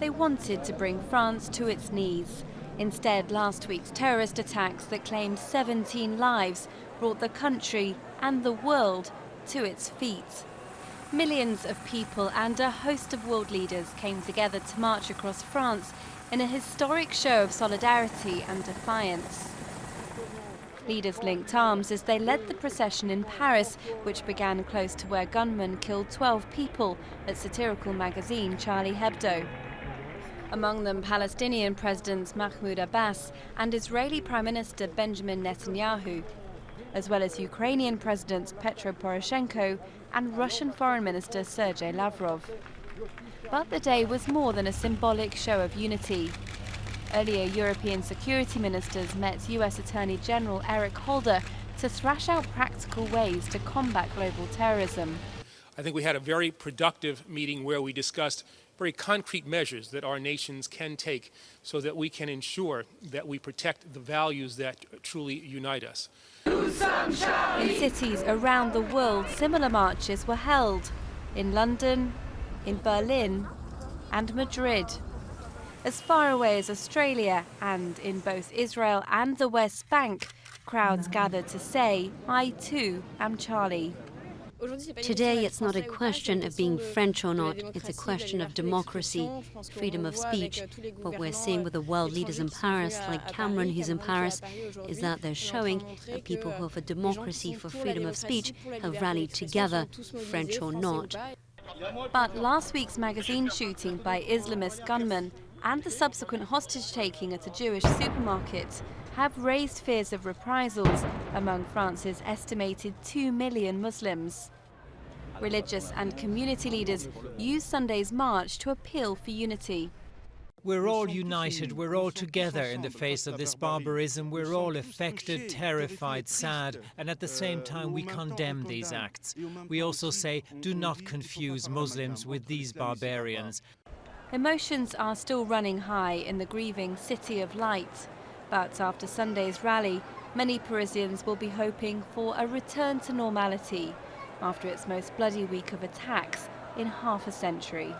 They wanted to bring France to its knees. Instead, last week's terrorist attacks that claimed 17 lives brought the country and the world to its feet. Millions of people and a host of world leaders came together to march across France in a historic show of solidarity and defiance. Leaders linked arms as they led the procession in Paris, which began close to where gunmen killed 12 people at satirical magazine Charlie Hebdo. Among them Palestinian President Mahmoud Abbas and Israeli Prime Minister Benjamin Netanyahu, as well as Ukrainian President Petro Poroshenko and Russian Foreign Minister Sergei Lavrov. But the day was more than a symbolic show of unity. Earlier, European security ministers met US Attorney General Eric Holder to thrash out practical ways to combat global terrorism. I think we had a very productive meeting where we discussed very concrete measures that our nations can take so that we can ensure that we protect the values that truly unite us. In cities around the world, similar marches were held in London, in Berlin and Madrid. As far away as Australia and in both Israel and the West Bank, crowds gathered to say, "I too am Charlie." Today it's not a question of being French or not, it's a question of democracy, freedom of speech. What we're seeing with the world leaders in Paris, like Cameron who's in Paris, is that they're showing that people who are for democracy, for freedom of speech, have rallied together, French or not. But last week's magazine shooting by Islamist gunmen and the subsequent hostage-taking at a Jewish supermarket have raised fears of reprisals among France's estimated 2 million Muslims. Religious and community leaders used Sunday's march to appeal for unity. We're all united, we're all together in the face of this barbarism, we're all affected, terrified, sad, and at the same time we condemn these acts. We also say, do not confuse Muslims with these barbarians. Emotions are still running high in the grieving City of Light. But after Sunday's rally, many Parisians will be hoping for a return to normality after its most bloody week of attacks in half a century.